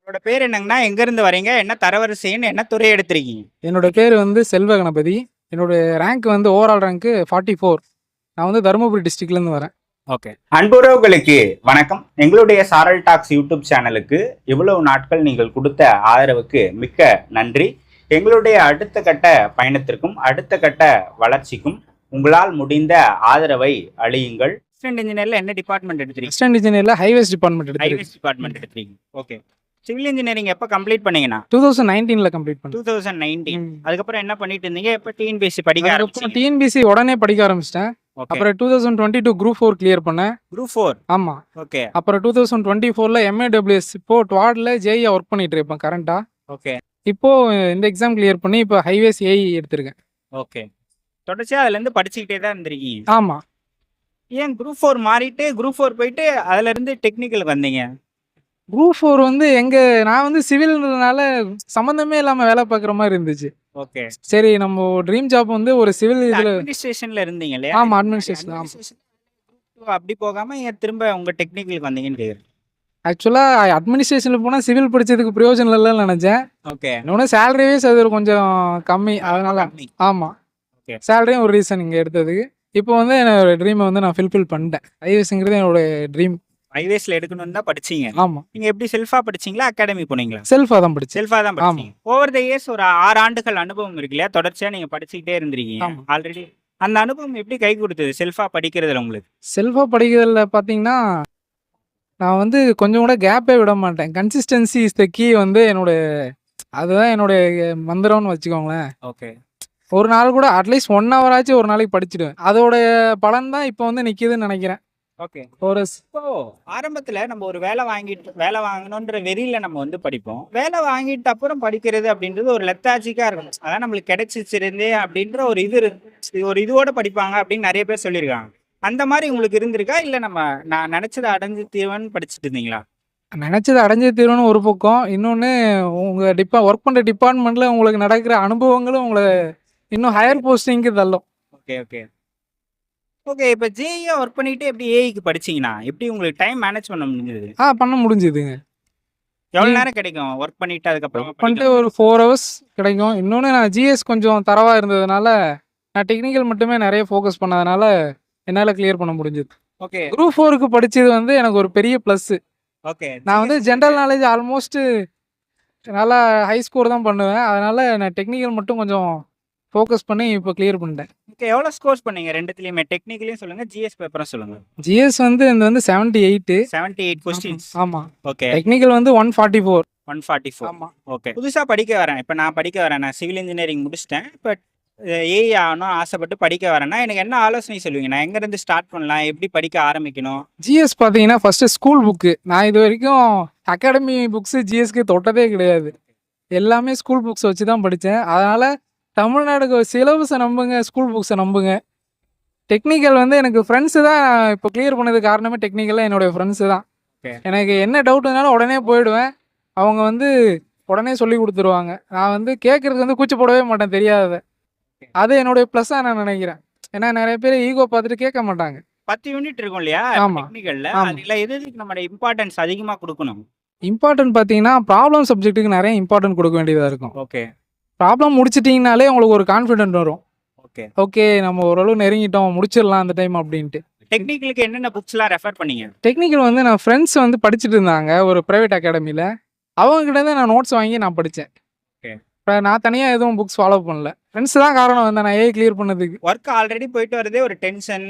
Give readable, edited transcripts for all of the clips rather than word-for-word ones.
உங்களோட பேர் என்னங்கண்ணா? எங்கேருந்து வரீங்க? என்ன தரவரிசைன்னு என்ன துறை எடுத்திருக்கீங்க? என்னோட பேர் வந்து செல்வ கணபதி. என்னோட ரேங்க் வந்து ஓவரால் ரேங்க்கு 44. நான் வந்து தருமபுரி டிஸ்ட்ரிக்ட்லேருந்து வரேன். ஓகே. அன்புறவுகளுக்கு வணக்கம். எங்களுடைய சாரல் டாக்ஸ் யூடியூப் சேனலுக்கு இவ்வளவு நாட்கள் நீங்கள் கொடுத்த ஆதரவுக்கு மிக்க நன்றி. எங்களுடைய அடுத்த கட்ட பயணத்திற்கும் அடுத்த கட்ட வளர்ச்சிக்கும் உங்களால் முடிந்த ஆதரவை அளியுங்கள். அசிஸ்டன்ட் இன்ஜினியர்ல என்ன டிபார்ட்மெண்ட் எடுத்திருக்கீங்க? அசிஸ்டன்ட் இன்ஜினியரில் ஹைவேஸ் டிபார்ட்மெண்ட் எடுத்திருக்கேன். ஹைவேஸ் டிபார்ட்மெண்ட் எடுத்திருக்கீங்க. ஓகே. சிவில் இன்ஜினியரிங் எப்போ கம்ப்ளீட் பண்ணீங்கண்ணா? 2019 கம்ப்ளீட் பண்ணேன். 2019. அதுக்கப்புறம் என்ன பண்ணிட்டு இருந்தீங்க? எப்போ டிஎன்பிஎஸ்சி படிக்க அதுக்கப்புறம் ஆரம்பிச்சீங்க? டிஎன்பிசி உடனே படிக்க ஆரம்பிச்சிட்டேன். ஓகே. அப்புறம் 2022 குரூப் 4 கிளியர் பண்ணேன். குரூப் 4. ஆமாம். ஓகே. அப்புறம் 2024 MAWS இப்போ டுவார்டில் ஜேஇ ஒர்க் பண்ணிட்டு இருப்பேன் கரண்ட்டாக. ஓகே. இப்போ இந்த எக்ஸாம் கிளியர் பண்ணி இப்போ ஹைவேஸ் ஏஇ எடுத்திருக்கேன். ஓகே. தொடர்ச்சியா அதுலேருந்து படிச்சுக்கிட்டே தான் இருந்திருக்கீங்க. ஆமாம். ஏன் குரூப் 4 மாறிட்டு குரூப் 4 போயிட்டு அதுலேருந்து டெக்னிக்கல் வந்தீங்க? குரூப் 4 வந்து நான் வந்து சிவில்ன்றதுனால சம்மந்தமே இல்லாமல் வேலை பார்க்குற மாதிரி இருந்துச்சு. ஓகே. சரி நம்ம ட்ரீம் ஜாப் வந்து ஒரு சிவில் இதில். அட்மினிஸ்ட்ரேஷன்ல இருந்தீங்க இல்லையா? ஆமாம், அட்மினிஸ்ட்ரேஷன். ஆமாம். அட்மினிஸ்ட்ரேஷன் அப்படி போகாம ஏன் திரும்ப உங்க டெக்னிக்கலுக்கு வந்தீங்கன்னு கேக்குறேன். ஆக்சுவலாக அட்மினிஸ்ட்ரேஷனில் போனால் சிவில் படித்ததுக்கு பிரயோஜனம் இல்லைன்னு நினச்சேன். ஓகே. இன்னொன்று சேலரி வைஸ் அது கொஞ்சம் கம்மி, அதனால. ஆமாம், ஓகே. சேலரியும் ஒரு ரீசன் இங்கே எடுத்ததுக்கு. இப்போ வந்து என்னோட ட்ரீமை வந்து நான் ஃபுல்ஃபில் பண்ணிட்டேன். ஐவிஎஸ்ங்கிறது என்னோட ட்ரீம். ஹைவேஸ்ல எடுக்கணும்னு தான் படிச்சீங்க. ஆமாம். நீங்க எப்படி செல்ஃபா படிச்சீங்களா, அகாடமி போனீங்களா? செல்ஃபாக தான் படித்தேன். செல்ஃபா தான் படிச்சீங்க. ஓவர் த இயர்ஸ் ஒரு 6 ஆண்டுகள் அனுபவம் இருக்கு இல்லையா? தொடர்ச்சியா நீங்க படிச்சுக்கிட்டே இருந்திருக்கீங்க ஆமாம். ஆல்ரெடி. அந்த அனுபவம் எப்படி கை கொடுத்தது செல்ஃபா படிக்கிறதுல உங்களுக்கு? செல்ஃபாக படிக்கிறதுல பார்த்தீங்கன்னா நான் வந்து கொஞ்சம் கூட கேப்பே விட மாட்டேன். கன்சிஸ்டன்சி இஸ் த கீ வந்து அதுதான் என்னுடைய மந்திரம்னு வச்சுக்கோங்களேன். ஓகே. ஒரு நாள் கூட அட்லீஸ்ட் 1 hour ஆச்சும் ஒரு நாளைக்கு படிச்சிடுவேன். அதோட பலன் தான் இப்போ வந்து நிற்கிதுன்னு நினைக்கிறேன். ஓகே. ஒரு இப்போ ஆரம்பத்துல நம்ம ஒரு வேலை வாங்கணுன்ற வெறியில நம்ம வந்து படிப்போம். வேலை வாங்கிட்டு அப்புறம் படிக்கிறது அப்படின்றது ஒரு லெத்தாஜிக்கா இருக்கும். அதான் நம்மளுக்கு கிடைச்சிருந்தே அப்படின்ற ஒரு ஒரு இதோட படிப்பாங்க அப்படின்னு நிறைய பேர் சொல்லியிருக்காங்க. அந்த மாதிரி உங்களுக்கு இருந்திருக்கா? இல்ல நான் நினைச்சதை அடைஞ்சு தீர்வேன்னு படிச்சுட்டு இருந்தீங்களா? நினச்சது அடைஞ்சே தீரணும் ஒரு பக்கம். இன்னொன்று உங்கள் ஒர்க் பண்ணுற டிபார்ட்மெண்ட்டில் உங்களுக்கு நடக்கிற அனுபவங்களும் உங்களை இன்னும் ஹையர் போஸ்டிங்க்கு தள்ளும். ஓகே. ஓகே. ஓகே. இப்போ ஜேஇயா ஒர்க் பண்ணிட்டு எப்படி ஏஐக்கு படிச்சீங்கன்னா எப்படி உங்களுக்கு டைம் மேனேஜ் பண்ண முடிஞ்சது? பண்ண முடிஞ்சுதுங்க. எவ்வளவு நேரம் கிடைக்கும் ஒர்க் பண்ணிட்டு அதுக்கப்புறம் பண்ணிட்டு ஒரு 4 hours கிடைக்கும். இன்னொன்று நான் ஜிஎஸ் கொஞ்சம் தரவாக இருந்ததுனால நான் டெக்னிக்கல் மட்டுமே நிறைய ஃபோக்கஸ் பண்ணதுனால என்னால் கிளியர் பண்ண முடிஞ்சது. ஓகே. குரூப் 4க்கு படித்தது வந்து எனக்கு ஒரு பெரிய ப்ளஸ்ஸு. ஓகே. நான் வந்து ஜென்ரல் நாலேஜ் ஆல்மோஸ்ட் நல்லா ஹை ஸ்கோர் தான் பண்ணுவேன். அதனால் நான் டெக்னிக்கல் மட்டும் கொஞ்சம் ஃபோக்கஸ் பண்ணி இப்போ கிளியர் பண்ணிட்டேன். ஓகே. எவ்வளோ ஸ்கோர்ஸ் பண்ணீங்க ரெண்டுத்துலையுமே? டெக்னிக்கலையும் சொல்லுங்க, ஜிஎஸ் பேப்பரும் சொல்லுங்க. ஜிஎஸ் வந்து இந்த வந்து 78. 78 கொஸ்டின்ஸ். ஆமாம். ஓகே. டெக்னிக்கல் வந்து 144. 144. ஆமாம். ஓகே. புதுசாக படிக்க வரேன். இப்போ நான் படிக்க வரேன். நான் சிவில் இன்ஜினியரிங் முடிச்சிட்டேன். இப்போ ஏஐ ஆகணும் ஆசைப்பட்டு படிக்க வரேன்னா எனக்கு என்ன ஆலோசனை சொல்லுவீங்க? நான் எங்கேருந்து ஸ்டார்ட் பண்ணலாம்? எப்படி படிக்க ஆரம்பிக்கணும்? ஜிஎஸ் பார்த்தீங்கன்னா ஃபஸ்ட்டு ஸ்கூல் புக்கு. நான் இது வரைக்கும் அகாடமி புக்ஸு ஜிஎஸ்க்கு தொட்டதே கிடையாது. எல்லாமே ஸ்கூல் புக்ஸ் வச்சு தான் படித்தேன். அதனால் தமிழ்நாடுக்கு சிலபஸை நம்புங்க, ஸ்கூல் புக்ஸை நம்புங்க. டெக்னிக்கல் வந்து எனக்கு ஃப்ரெண்ட்ஸு தான் இப்போ கிளியர் பண்ணதுக்கு காரணமே டெக்னிக்கலாக என்னுடைய ஃப்ரெண்ட்ஸு தான். எனக்கு என்ன டவுட்டுனாலும் உடனே போயிடுவேன். அவங்க வந்து உடனே சொல்லி கொடுத்துருவாங்க. நான் வந்து கேட்குறதுக்கு வந்து கூச்சப்படவே மாட்டேன் தெரியாததை. அது என்னுடைய ப்ளஸ்ஸாக நான் நினைக்கிறேன். ஏன்னா நிறைய பேர் ஈகோ பார்த்துட்டு கேட்க மாட்டாங்க. 10 யூனிட் இருக்கும் இல்லையா ஆமா. டெக்னிக்கல்ல? ஆமா. அதில் எதுக்கு நம்மளோட இம்பார்ட்டன்ஸ் அதிகமாக கொடுக்கணும்? இம்பார்ட்டன்ட் பார்த்தீங்கன்னா ப்ராப்ளம் சப்ஜெக்ட்டுக்கு நிறைய இம்பார்ட்டன்ட் கொடுக்க வேண்டியதாக இருக்கும். ஓகே. ப்ராப்ளம் முடிச்சிட்டிங்கனாலே உங்களுக்கு ஒரு கான்ஃபிடென்ட் வரும். ஓகே. ஓகே நம்ம ஓரளவு நெருங்கிட்டோம், முடிச்சிடலாம் அந்த டைம் அப்படின்ட்டு. டெக்னிக்கலுக்கு என்னென்ன புக்ஸ்லாம் ரெஃபர் பண்ணீங்க? டெக்னிக்கல் வந்து நான் ஃப்ரெண்ட்ஸ் வந்து படிச்சுட்டு இருந்தாங்க ஒரு ப்ரைவேட் அகாடமியில். அவங்ககிட்ட தான் நான் நோட்ஸ் வாங்கி நான் படித்தேன். ஓகே. இப்போ நான் தனியாக எதுவும் புக்ஸ் ஃபாலோ பண்ணல. ஃப்ரெண்ட்ஸ் தான் காரணம் வந்து நான் கிளியர் பண்ணதுக்கு. ஒர்க் ஆல்ரெடி போயிட்டு வரதே ஒரு டென்ஷன்,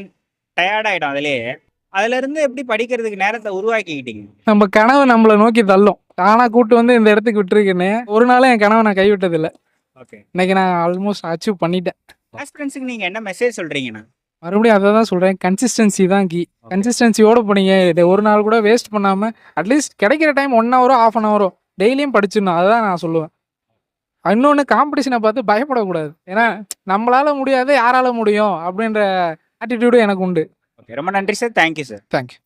டயர்ட் ஆகிடும். அதுலேருந்து எப்படி படிக்கிறதுக்கு நேரத்தை உருவாக்கிக்கிட்டீங்க? நம்ம கனவு நம்மளை நோக்கி தள்ளும். தானாக கூட்டு வந்து இந்த இடத்துக்கு விட்டுருக்கேன்னு ஒரு நாளும் என் கனவை நான் கைவிட்டதில்லை. ஓகே. இன்னைக்கு நான் ஆல்மோஸ்ட் அச்சீவ் பண்ணிட்டேன். ஆஸ்பிரன்ஸுக்கு நீங்கள் என்ன மெசேஜ் சொல்கிறீங்கண்ணா? மறுபடியும் அதை தான் சொல்கிறேன், கன்சிஸ்டன்சி தான் கீ. கன்சிஸ்டன்சியோடு போனீங்க. இதை ஒரு நாள் கூட வேஸ்ட் பண்ணாமல் அட்லீஸ்ட் கிடைக்கிற டைம் 1 hour 1/2 hour டெய்லியும் படிச்சிடணும். அதுதான் நான் சொல்லுவேன். இன்னொன்று காம்படிஷனை பார்த்து பயப்படக்கூடாது. ஏன்னா நம்மளால் முடியாது, யாரால முடியும் அப்படின்ற ஆட்டிடியூடு எனக்கு உண்டு. ஓகே. ரொம்ப நன்றி சார். Thank you sir. தேங்க்யூ.